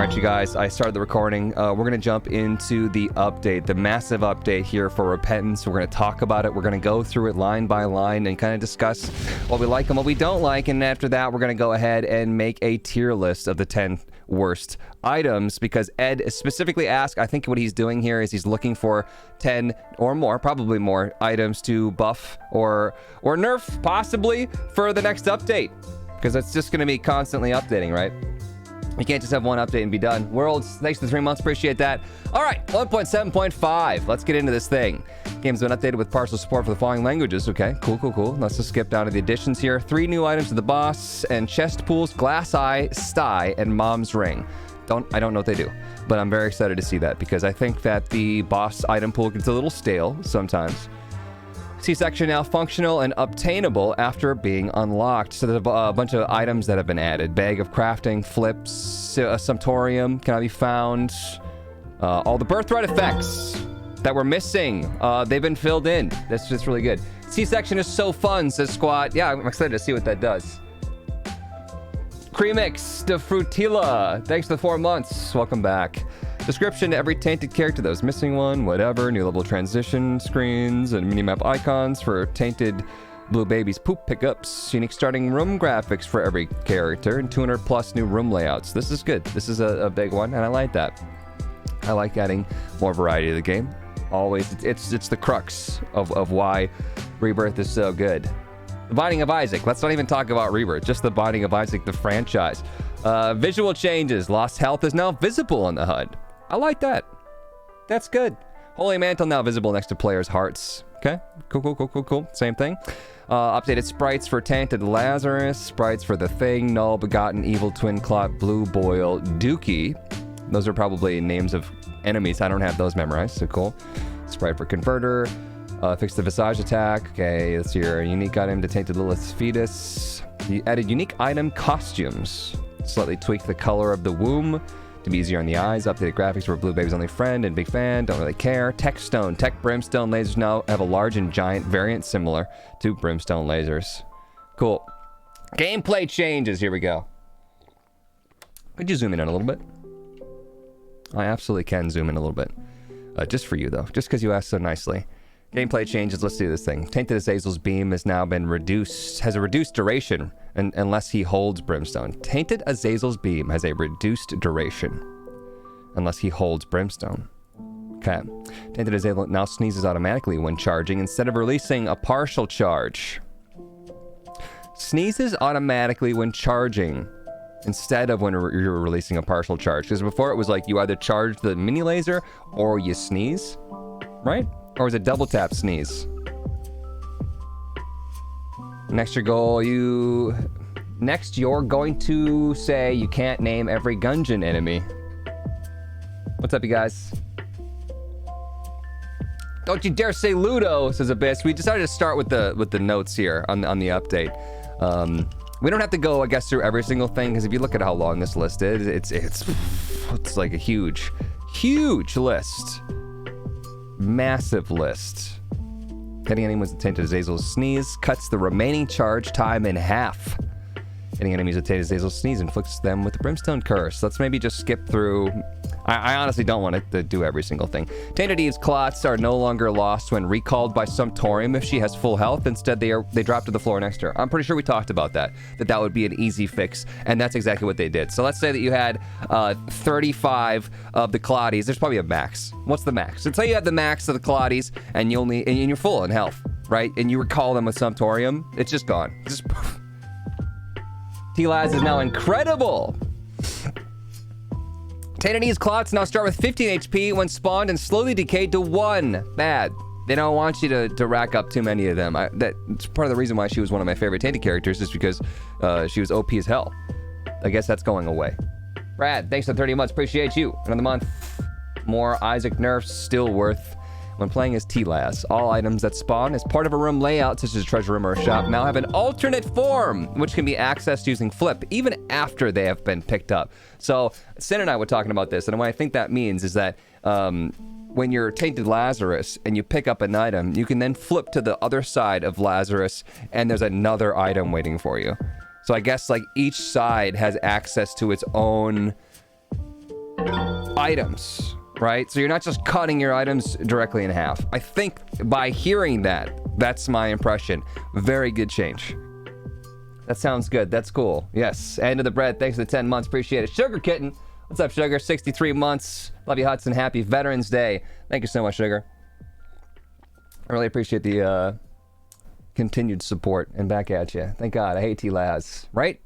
right, you guys, I started the recording. We're going to jump into the update, the massive update here for Repentance. We're going to talk about it. We're going to go through it line by line and kind of discuss what we like and what we don't like. And after that, we're going to go ahead and make a tier list of the 10 worst items, because Ed specifically asked, I think what he's doing here is he's looking for 10 or more, probably more, items to buff or nerf, possibly, for the next update. Because it's just going to be constantly updating, right? You can't just have one update and be done. Worlds, thanks for the 3 months. Appreciate that. All right, 1.7.5. Let's get into this thing. Game's been updated with partial support for the following languages. Okay, cool. Let's just skip down to the additions here. 3 new items to the boss and chest pools, glass eye, sty, and mom's ring. I don't know what they do, but I'm very excited to see that because I think that the boss item pool gets a little stale sometimes. C-section now functional and obtainable after being unlocked. So there's a bunch of items that have been added. Bag of crafting, flips, a sumptorium can now be found. All the birthright effects that were missing, they've been filled in. That's just really good. C-section is so fun, says Squat. Yeah, I'm excited to see what that does. Cremix de Frutilla, thanks for the 4 months. Welcome back. Description to every tainted character that was missing one, whatever. New level transition screens and minimap icons for tainted blue babies poop pickups. Unique starting room graphics for every character and 200 plus new room layouts. This is good. This is a big one, and I like that. I like adding more variety to the game. Always, it's the crux of why Rebirth is so good. The Binding of Isaac. Let's not even talk about Rebirth. Just the Binding of Isaac, the franchise. Visual changes. Lost health is now visible on the HUD. I like that. That's good. Holy Mantle now visible next to players' hearts. Okay, cool. Same thing. Updated sprites for Tainted Lazarus, sprites for The Thing, Null, Begotten, Evil, Twin Clot, Blue Boil, Dookie. Those are probably names of enemies. I don't have those memorized, so cool. Sprite for Converter. Fix the Visage attack. Okay, that's your unique item to Tainted Lilith's Fetus. You added unique item costumes. Slightly tweak the color of the womb to be easier on the eyes. Updated graphics for Blue Baby's only friend and big fan. Don't really care. Tech Stone. Tech Brimstone lasers now have a large and giant variant similar to Brimstone lasers. Cool. Gameplay changes. Here we go. Could you zoom in a little bit? I absolutely can zoom in a little bit. Just for you, though. Just because you asked so nicely. Gameplay changes. Let's do this thing. Tainted Azazel's beam has now been reduced. Has a reduced duration unless he holds Brimstone. Tainted Azazel's beam has a reduced duration unless he holds Brimstone. Okay. Tainted Azazel now sneezes automatically when charging instead of releasing a partial charge. Sneezes automatically when charging instead of when you're releasing a partial charge. Because before it was like you either charge the mini laser or you sneeze, right? Or is it double tap sneeze? Next you're going to say you can't name every Gungeon enemy. What's up, you guys? Don't you dare say Ludo, says Abyss. We decided to start with the notes here on the update. We don't have to go, I guess, through every single thing, because if you look at how long this list is, it's like a huge list. Massive list. Hitting enemies with Tainted Azazel's sneeze cuts the remaining charge time in half. Hitting enemies with Tainted Azazel's sneeze inflicts them with the Brimstone Curse. Let's maybe just skip through. I honestly don't want to do every single thing. Tainted Eve's clots are no longer lost when recalled by Sumptorium if she has full health. Instead, they drop to the floor next to her. I'm pretty sure we talked about that would be an easy fix, and that's exactly what they did. So let's say that you had 35 of the Clotties. There's probably a max. What's the max? So say you have the max of the Clotties, and you're full in health, right? And you recall them with Sumptorium. It's just gone. Just poof. T-Laz is now incredible. Tainted Eve's clots now start with 15 HP when spawned and slowly decay to 1. Bad. They don't want you to rack up too many of them. That's part of the reason why she was one of my favorite Tainted characters, is because she was OP as hell. I guess that's going away. Brad, thanks for 30 months. Appreciate you. Another month. More Isaac nerfs, still worth. When playing as T-Laz, all items that spawn as part of a room layout, such as a treasure room or a shop, now have an alternate form, which can be accessed using flip, even after they have been picked up. So, Sin and I were talking about this, and what I think that means is that when you're Tainted Lazarus and you pick up an item, you can then flip to the other side of Lazarus, and there's another item waiting for you. So I guess like each side has access to its own items, right? So you're not just cutting your items directly in half. I think by hearing that, that's my impression. Very good change. That sounds good. That's cool. Yes. End of the bread. Thanks for the 10 months. Appreciate it. Sugar Kitten. What's up, Sugar? 63 months. Love you, Hudson. Happy Veterans Day. Thank you so much, Sugar. I really appreciate the continued support. And back at you. Thank God. I hate T-Laz. Right?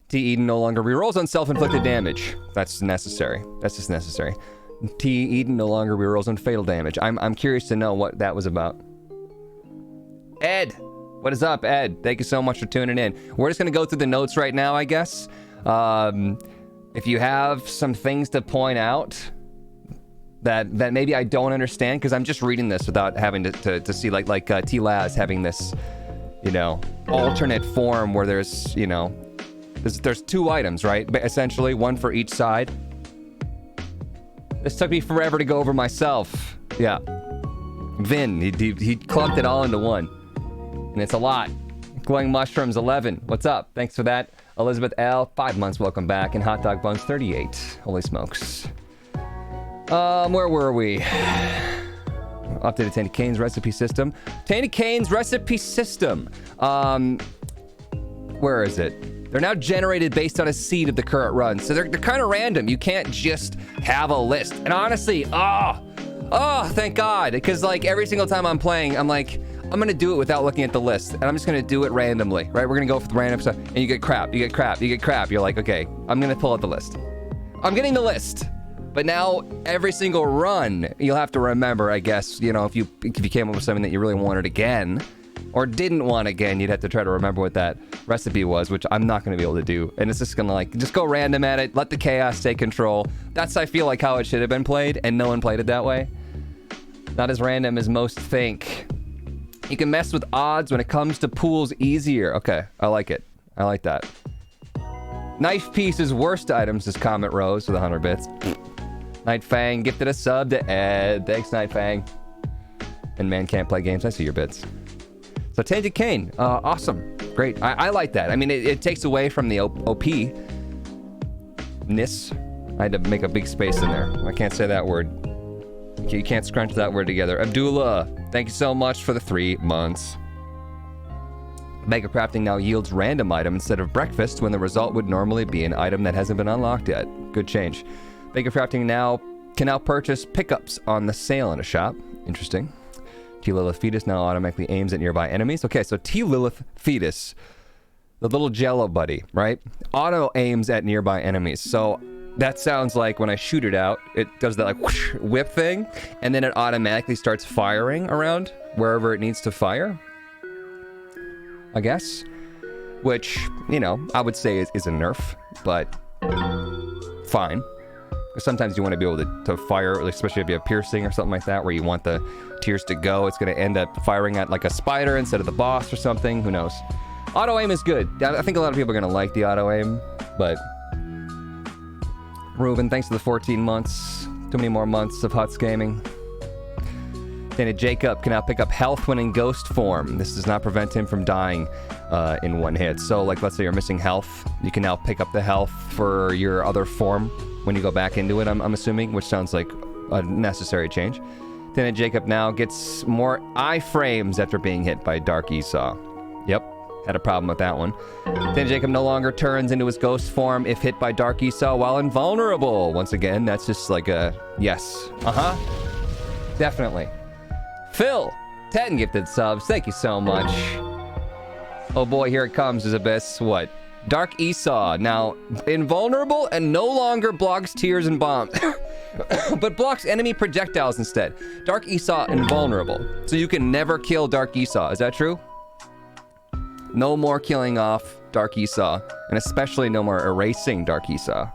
T. Eden no longer rerolls on self-inflicted damage. That's necessary. That's just necessary. T. Eden no longer rerolls on fatal damage. I'm curious to know what that was about. Ed! What is up, Ed? Thank you so much for tuning in. We're just going to go through the notes right now, I guess. If you have some things to point out that maybe I don't understand, because I'm just reading this without having to see, like T-Laz having this, you know, alternate form where there's, you know, there's two items, right? Essentially, one for each side. This took me forever to go over myself. Yeah. Vin, he clumped it all into one. And it's a lot. Glowing Mushrooms 11. What's up? Thanks for that. Elizabeth L. 5 months. Welcome back. And Hot Dog Buns 38. Holy smokes. Where were we? Updated Tainted Cane's recipe system. Tainted Cane's recipe system. Where is it? They're now generated based on a seed of the current run. So they're kind of random. You can't just have a list. And honestly, oh, thank God. Because like every single time I'm playing, I'm like, I'm gonna do it without looking at the list, and I'm just gonna do it randomly, right? We're gonna go for the random stuff, and you get crap, you get crap, you get crap. You're like, okay, I'm gonna pull out the list. I'm getting the list, but now every single run, you'll have to remember, I guess, you know, if you came up with something that you really wanted again, or didn't want again, you'd have to try to remember what that recipe was, which I'm not gonna be able to do, and it's just gonna like, just go random at it, let the chaos take control. That's, I feel like, how it should have been played, and no one played it that way. Not as random as most think. You can mess with odds when it comes to pools easier. Okay, I like it. I like that. Knife Piece's worst items is Comet Rose with 100 bits. Night Fang gifted a sub to Ed. Thanks, Night Fang. And Man Can't Play Games. I see your bits. So Tainted Cane. Awesome. Great. I like that. I mean, it takes away from the OP-ness. I had to make a big space in there. I can't say that word. You can't scrunch that word together. Abdullah, thank you so much for the 3 months. Mega Crafting now yields random item instead of breakfast when the result would normally be an item that hasn't been unlocked yet. Good change. Mega Crafting can now purchase pickups on the sale in a shop. Interesting. T-Lilith Fetus now automatically aims at nearby enemies. Okay, so T-Lilith Fetus, the little jello buddy, right? Auto aims at nearby enemies. So that sounds like when I shoot it out, it does that like whoosh, whip thing, and then it automatically starts firing around wherever it needs to fire, I guess. Which, you know, I would say is a nerf, but fine. Sometimes you want to be able to fire, especially if you have piercing or something like that, where you want the tears to go. It's going to end up firing at like a spider instead of the boss or something. Who knows? Auto aim is good. I think a lot of people are going to like the auto aim, but Ruben, thanks for the 14 months. Too many more months of Huts Gaming. Dana Jacob can now pick up health when in ghost form. This does not prevent him from dying in one hit. So, like, let's say you're missing health. You can now pick up the health for your other form when you go back into it, I'm assuming, which sounds like a necessary change. Dana Jacob now gets more iframes after being hit by Dark Esau. Yep. Had a problem with that one. Then Jacob no longer turns into his ghost form if hit by Dark Esau while invulnerable. Once again, that's just like a yes. Definitely. Phil, 10 gifted subs. Thank you so much. Oh boy, here it comes, Abyss. What? Dark Esau, now invulnerable and no longer blocks tears and bombs, but blocks enemy projectiles instead. Dark Esau invulnerable. So you can never kill Dark Esau. Is that true? No more killing off Dark Esau, and especially no more erasing Dark Esau.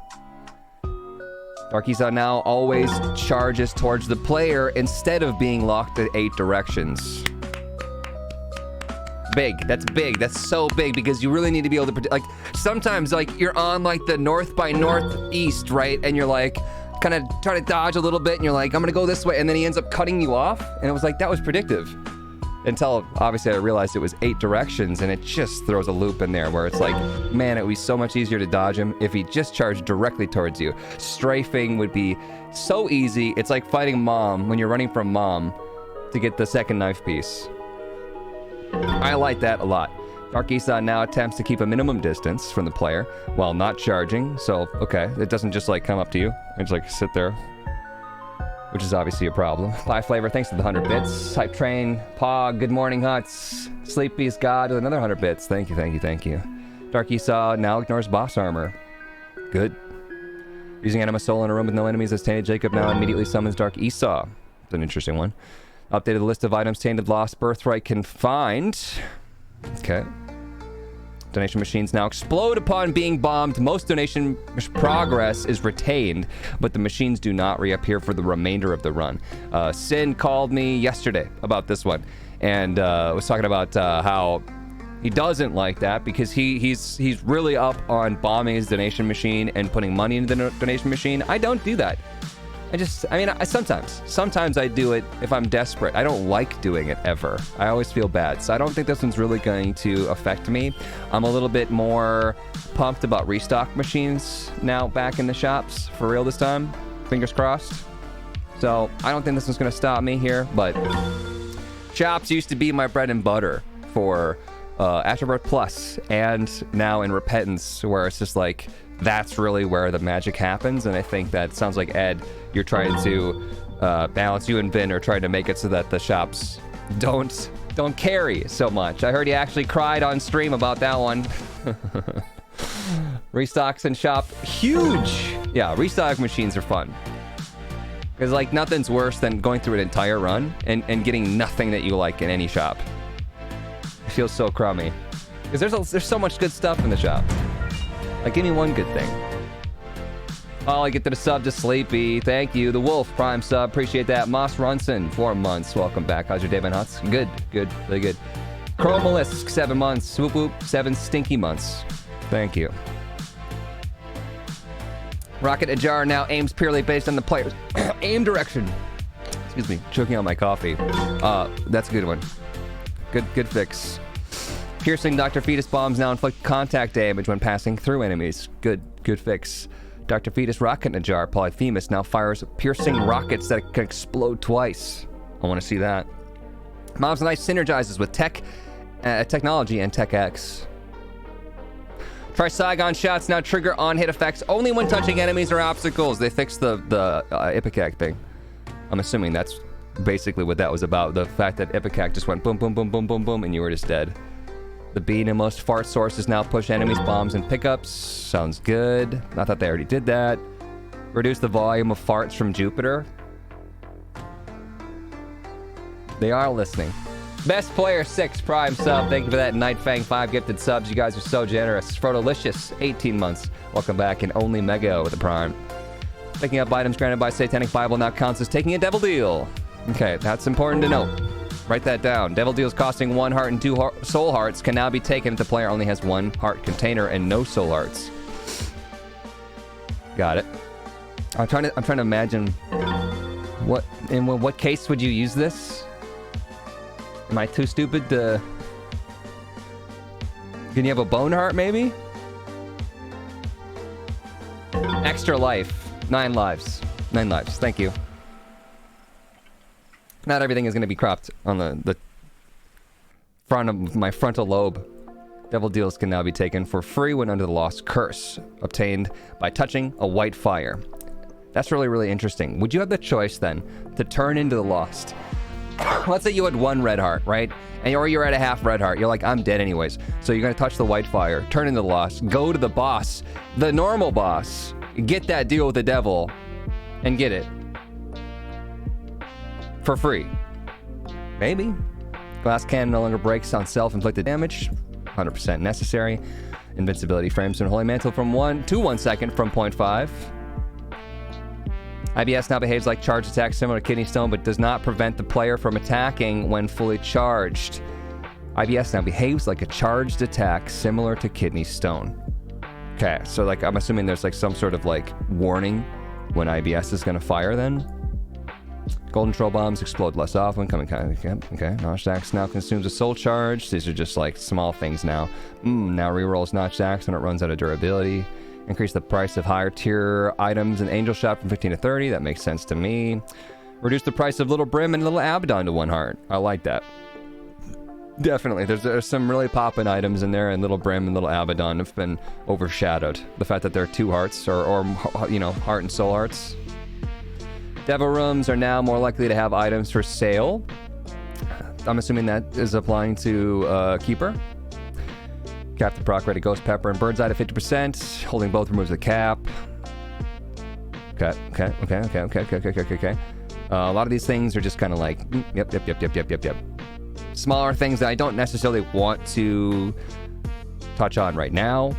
Dark Esau now always charges towards the player instead of being locked at 8 directions. Big. That's big. That's so big because you really need to be able to predict. Like sometimes, like you're on like the north by northeast, right? And you're like kind of trying to dodge a little bit, and you're like, I'm gonna go this way, and then he ends up cutting you off. And it was like that was predictive. Until, obviously, I realized it was 8 directions, and it just throws a loop in there where it's like, man, it would be so much easier to dodge him if he just charged directly towards you. Strafing would be so easy. It's like fighting Mom when you're running from Mom to get the second knife piece. I like that a lot. Dark Esau now attempts to keep a minimum distance from the player while not charging. So, okay, it doesn't just like come up to you. It's like sit there, which is obviously a problem. Pie Flavor, thanks to the 100 bits. Hype Train, Pog, good morning, Huts. Sleepy's God with another 100 bits. Thank you, thank you, thank you. Dark Esau now ignores boss armor. Good. Using Anima Soul in a room with no enemies as Tainted Jacob now immediately summons Dark Esau. It's an interesting one. Updated the list of items Tainted Lost Birthright can find. Okay. Donation machines now explode upon being bombed. Most donation progress is retained, but the machines do not reappear for the remainder of the run. Sin called me yesterday about this one, and was talking about how he doesn't like that because he's really up on bombing his donation machine and putting money into the donation machine. I don't do that. Sometimes I do it if I'm desperate. I don't like doing it ever. I always feel bad. So I don't think this one's really going to affect me. I'm a little bit more pumped about restock machines now back in the shops for real this time. Fingers crossed. So I don't think this one's going to stop me here, but shops used to be my bread and butter for Afterbirth Plus and now in Repentance, where it's just like, that's really where the magic happens. And I think that sounds like, Ed, you're trying to balance, you and Vin are trying to make it so that the shops don't carry so much. I heard you actually cried on stream about that one. Restocks and shop, huge. Yeah, restock machines are fun. Because like nothing's worse than going through an entire run and getting nothing that you like in any shop. It feels so crummy. Because there's so much good stuff in the shop. Like, give me one good thing. Oh, I get to the sub to Sleepy. Thank you. The Wolf, Prime sub. Appreciate that. Moss Runson, 4 months. Welcome back. How's your day, Ben Huts? Good. Really good. Chromalisk, 7 months. Swoop Whoop, 7 stinky months. Thank you. Rocket Ajar now aims purely based on the player's aim direction. Excuse me. Choking on my coffee. That's a good one. Good fix. Piercing Dr. Fetus bombs now inflict contact damage when passing through enemies. Good fix. Dr. Fetus Rocket Najar Polyphemus now fires piercing rockets that can explode twice. I want to see that. Mobs Nice synergizes with technology and Tech X. Try Saigon shots now trigger on-hit effects only when touching enemies or obstacles. They fixed the Ipecac thing. I'm assuming that's basically what that was about. The fact that Ipecac just went boom, boom, boom, boom, boom, boom, and you were just dead. The bean and most fart sources now push enemies, bombs, and pickups. Sounds good. I thought they already did that. Reduce the volume of farts from Jupiter. They are listening. Best Player 6 Prime sub. Thank you for that. Nightfang 5 gifted subs. You guys are so generous. Frodolicious 18 months. Welcome back. And Only Mega with a Prime. Picking up items granted by Satanic Bible now counts as taking a devil deal. Okay, that's important to note. Write that down. Devil deals costing 1 heart and 2 soul hearts can now be taken if the player only has 1 heart container and no soul hearts. Got it. I'm trying to imagine what case would you use this? Am I too stupid to? Can you have a bone heart maybe? Extra life. 9 lives. 9 lives. Thank you. Not everything is going to be cropped on the front of my frontal lobe. Devil deals can now be taken for free when under the Lost Curse, obtained by touching a white fire. That's really, really interesting. Would you have the choice then to turn into the Lost? Let's say you had 1 red heart, right? Or you're at a half red heart. You're like, I'm dead anyways. So you're going to touch the white fire, turn into the Lost, go to the boss, the normal boss, get that deal with the devil, and get it. For free. Maybe. Glass cannon no longer breaks on self-inflicted damage. 100% necessary. Invincibility frames and Holy Mantle from 1 to 1 second from 0.5. IBS now behaves like charged attacks similar to Kidney Stone, but does not prevent the player from attacking when fully charged. IBS now behaves like a charged attack similar to Kidney Stone. Okay, so like I'm assuming there's like some sort of like warning when IBS is going to fire then? Golden troll bombs explode less often. Coming kind of okay. Notch axe now consumes a soul charge. These are just like small things now. Now rerolls notch axe when it runs out of durability. Increase the price of higher tier items in Angel Shop from 15 to 30. That makes sense to me. Reduce the price of Little Brim and Little Abaddon to 1 heart. I like that. Definitely. There's some really poppin' items in there, and Little Brim and Little Abaddon have been overshadowed. The fact that they're 2 hearts, or you know, heart and soul hearts. Devil rooms are now more likely to have items for sale. I'm assuming that is applying to Keeper. Cap the proc rate of Ghost Pepper and Bird's Eye to 50%. Holding both removes the cap. Okay. A lot of these things are just kind of like, yep. Smaller things that I don't necessarily want to touch on right now.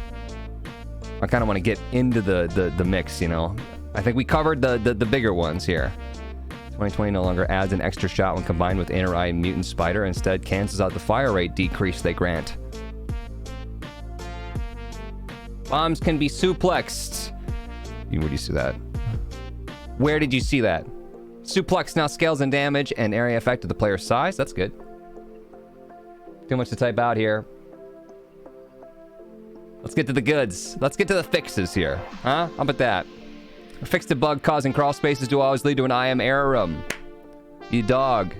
I kind of want to get into the mix, you know. I think we covered the bigger ones here. 2020 no longer adds an extra shot when combined with Inner Eye and Mutant Spider. Instead, cancels out the fire rate decrease they grant. Bombs can be suplexed. Where do you see that? Where did you see that? Suplex now scales in damage and area effect of the player's size. That's good. Too much to type out here. Let's get to the goods. Let's get to the fixes here. Huh? How about that? Fixed a bug causing crawl spaces to always lead to an IM error room. You dog.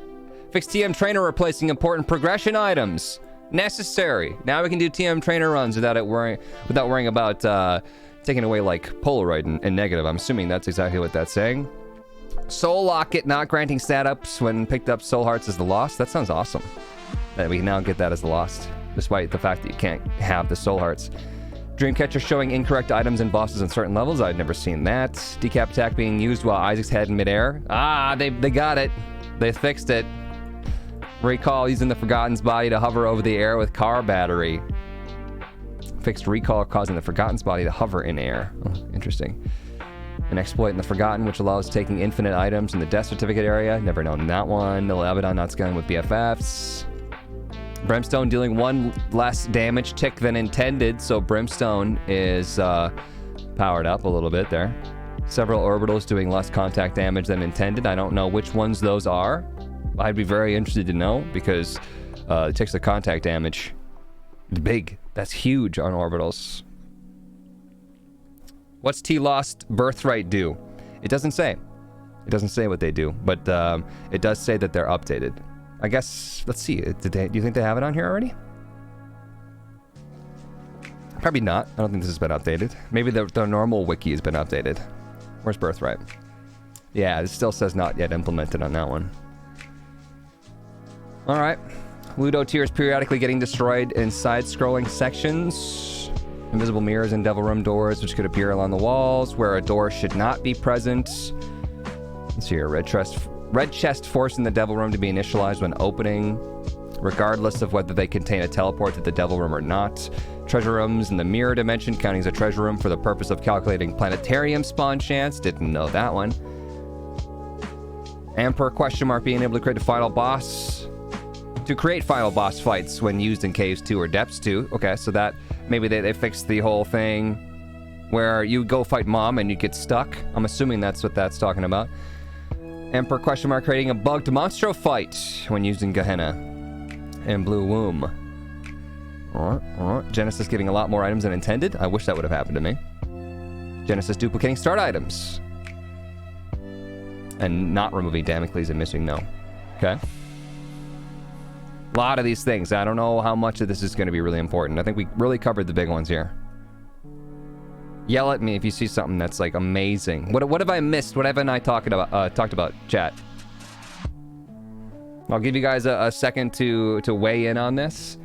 Fixed TM trainer replacing important progression items. Necessary. Now we can do TM trainer runs without worrying about taking away like Polaroid and negative. I'm assuming that's exactly what that's saying. Soul Locket not granting stat ups when picked up soul hearts as the lost. That sounds awesome. That we can now get that as the lost, despite the fact that you can't have the soul hearts. Dreamcatcher showing incorrect items and bosses in certain levels. I'd never seen that. Decap attack being used while Isaac's head in midair. They got it. They fixed it. Recall using the Forgotten's body to hover over the air with car battery. Fixed recall causing the Forgotten's body to hover in air. Oh, interesting. An exploit in the Forgotten which allows taking infinite items in the death certificate area. Never known that one. Little Abaddon not scaling with BFFs. Brimstone dealing 1 less damage tick than intended, so Brimstone is powered up a little bit there. Several orbitals doing less contact damage than intended. I don't know which ones those are. I'd be very interested to know, because it takes the contact damage. Big. That's huge on orbitals. What's T-Lost Birthright do? It doesn't say. It doesn't say what they do, but it does say that they're updated. I guess, let's see, do you think they have it on here already? Probably not. I don't think this has been updated. Maybe the normal wiki has been updated. Where's Birthright? Yeah, it still says not yet implemented on that one. Alright. Ludo tiers periodically getting destroyed in side-scrolling sections. Invisible mirrors in Devil Room doors, which could appear along the walls, where a door should not be present. Let's see here, Red chest forcing the Devil Room to be initialized when opening, regardless of whether they contain a teleport to the Devil Room or not. Treasure rooms in the mirror dimension counting as a treasure room for the purpose of calculating planetarium spawn chance. Didn't know that one. Emperor question mark being able to create a final boss. To create final boss fights when used in Caves 2 or Depths 2. Okay, so that maybe they fixed the whole thing where you go fight Mom and you get stuck. I'm assuming that's what that's talking about. Emperor question mark creating a bugged monstro fight when used in Gehenna and Blue Womb. Alright. Genesis giving a lot more items than intended. I wish that would have happened to me. Genesis duplicating start items. And not removing Damocles and missing no. Okay. A lot of these things. I don't know how much of this is going to be really important. I think we really covered the big ones here. Yell at me if you see something that's like amazing. What have I missed? What haven't I talked about, chat? I'll give you guys a second to weigh in on this.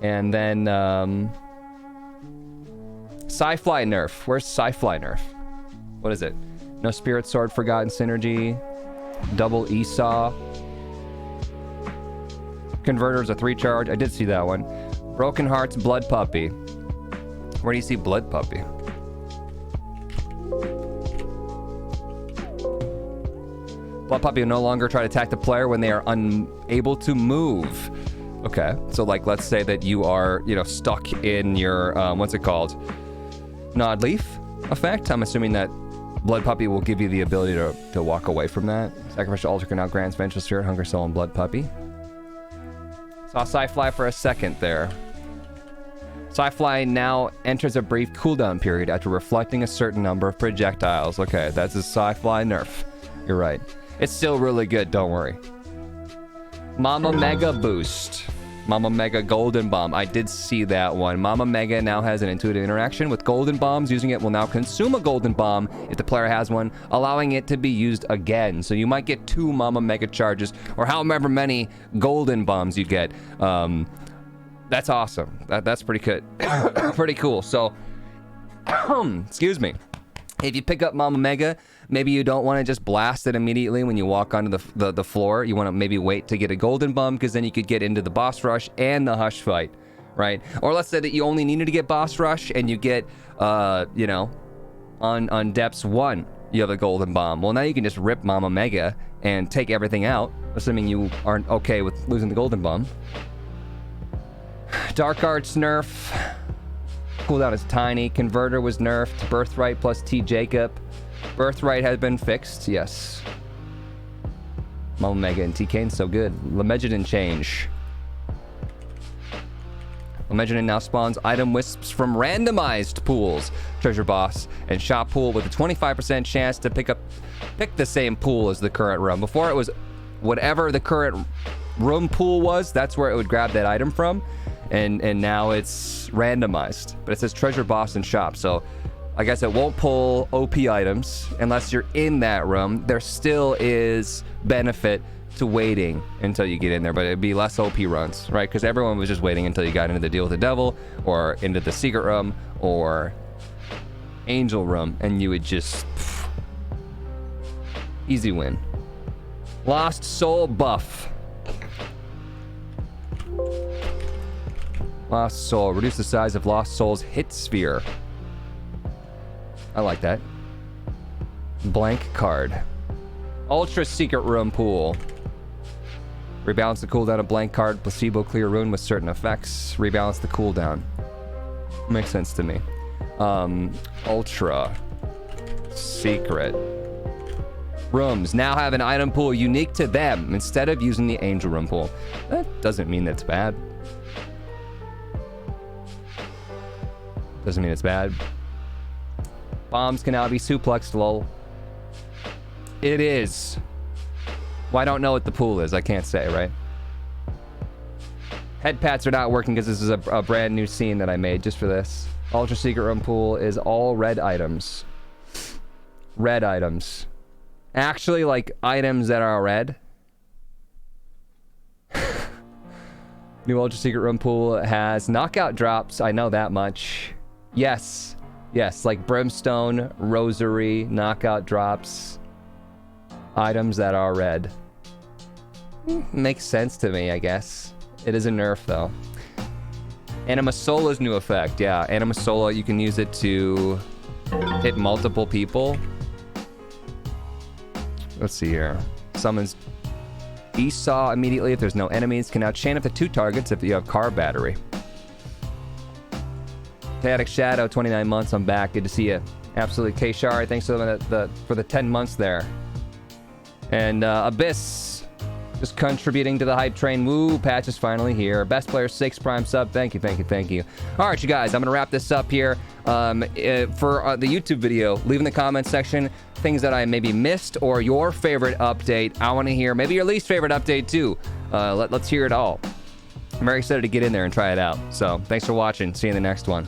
And then Sci-Fly nerf. Where's Sci-Fly nerf? What is it? No Spirit Sword, Forgotten Synergy, Double Esau. Converter's a 3 charge. I did see that one. Broken Hearts, Blood Puppy. Where do you see Blood Puppy? Blood Puppy will no longer try to attack the player when they are unable to move. Okay, so like let's say that you are, stuck in your, what's it called? Nod Leaf effect? I'm assuming that Blood Puppy will give you the ability to walk away from that. Sacrificial Altar can now grant Vengeful Spirit, Hunger Soul, and Blood Puppy. Saw Sci-Fly for a second there. Sci-Fly now enters a brief cooldown period after reflecting a certain number of projectiles. Okay, that's a Sci-Fly nerf. You're right. It's still really good, don't worry. Mama Mega Boost. Mama Mega Golden Bomb. I did see that one. Mama Mega now has an intuitive interaction with Golden Bombs. Using it will now consume a Golden Bomb if the player has one, allowing it to be used again. So you might get 2 Mama Mega charges, or however many Golden Bombs you get. That's awesome. That's pretty good. Pretty cool. So, excuse me. If you pick up Mama Mega, maybe you don't want to just blast it immediately when you walk onto the floor. You want to maybe wait to get a Golden Bomb, because then you could get into the boss rush and the hush fight, right? Or let's say that you only needed to get boss rush and you get, you know, on depths 1, you have a Golden Bomb. Well, now you can just rip Mama Mega and take everything out, assuming you aren't okay with losing the Golden Bomb. Dark Arts nerf. Cooldown is tiny. Converter was nerfed. Birthright plus T Jacob. Birthright has been fixed, yes. Mama Mega and T Kane, so good. Lemegidon change. Lemegidon now spawns item wisps from randomized pools. Treasure Boss and Shop Pool with a 25% chance to pick the same pool as the current room. Before it was whatever the current room pool was, that's where it would grab that item from. And now it's randomized. But it says Treasure Boss and Shop, so I guess it won't pull OP items unless you're in that room. There still is benefit to waiting until you get in there, but it'd be less OP runs, right? Because everyone was just waiting until you got into the deal with the devil, or into the secret room, or angel room, and you would just easy win. Lost Soul buff. Lost Soul. Reduce the size of Lost Soul's hit sphere. I like that. Blank card. Ultra Secret Room Pool. Rebalance the cooldown of blank card. Placebo clear rune with certain effects. Rebalance the cooldown. Makes sense to me. Ultra Secret Rooms now have an item pool unique to them instead of using the Angel Room pool. That doesn't mean that's bad. Doesn't mean it's bad. Bombs can now be suplexed, lol. It is. Well, I don't know what the pool is. I can't say, right? Head pats are not working because this is a brand new scene that I made just for this. Ultra Secret Room pool is all red items. Red items. Actually, like, items that are red. New Ultra Secret Room pool has knockout drops. I know that much. Yes. Yes, like Brimstone, Rosary, knockout drops. Items that are red. Makes sense to me, I guess. It is a nerf, though. Anima Sola's new effect. Yeah, Anima Sola, you can use it to hit multiple people. Let's see here. Summons Esau immediately if there's no enemies. Can now chain up to 2 targets if you have car battery. Chaotic Shadow, 29 months. I'm back. Good to see you. Absolutely. K-Shari, thanks for the 10 months there. And Abyss, just contributing to the hype train. Woo, patch is finally here. Best Player 6 Prime sub. Thank you, thank you, thank you. All right, you guys, I'm going to wrap this up here. For the YouTube video, leave in the comments section things that I maybe missed or your favorite update. I want to hear maybe your least favorite update too. Let's hear it all. I'm very excited to get in there and try it out. So thanks for watching. See you in the next one.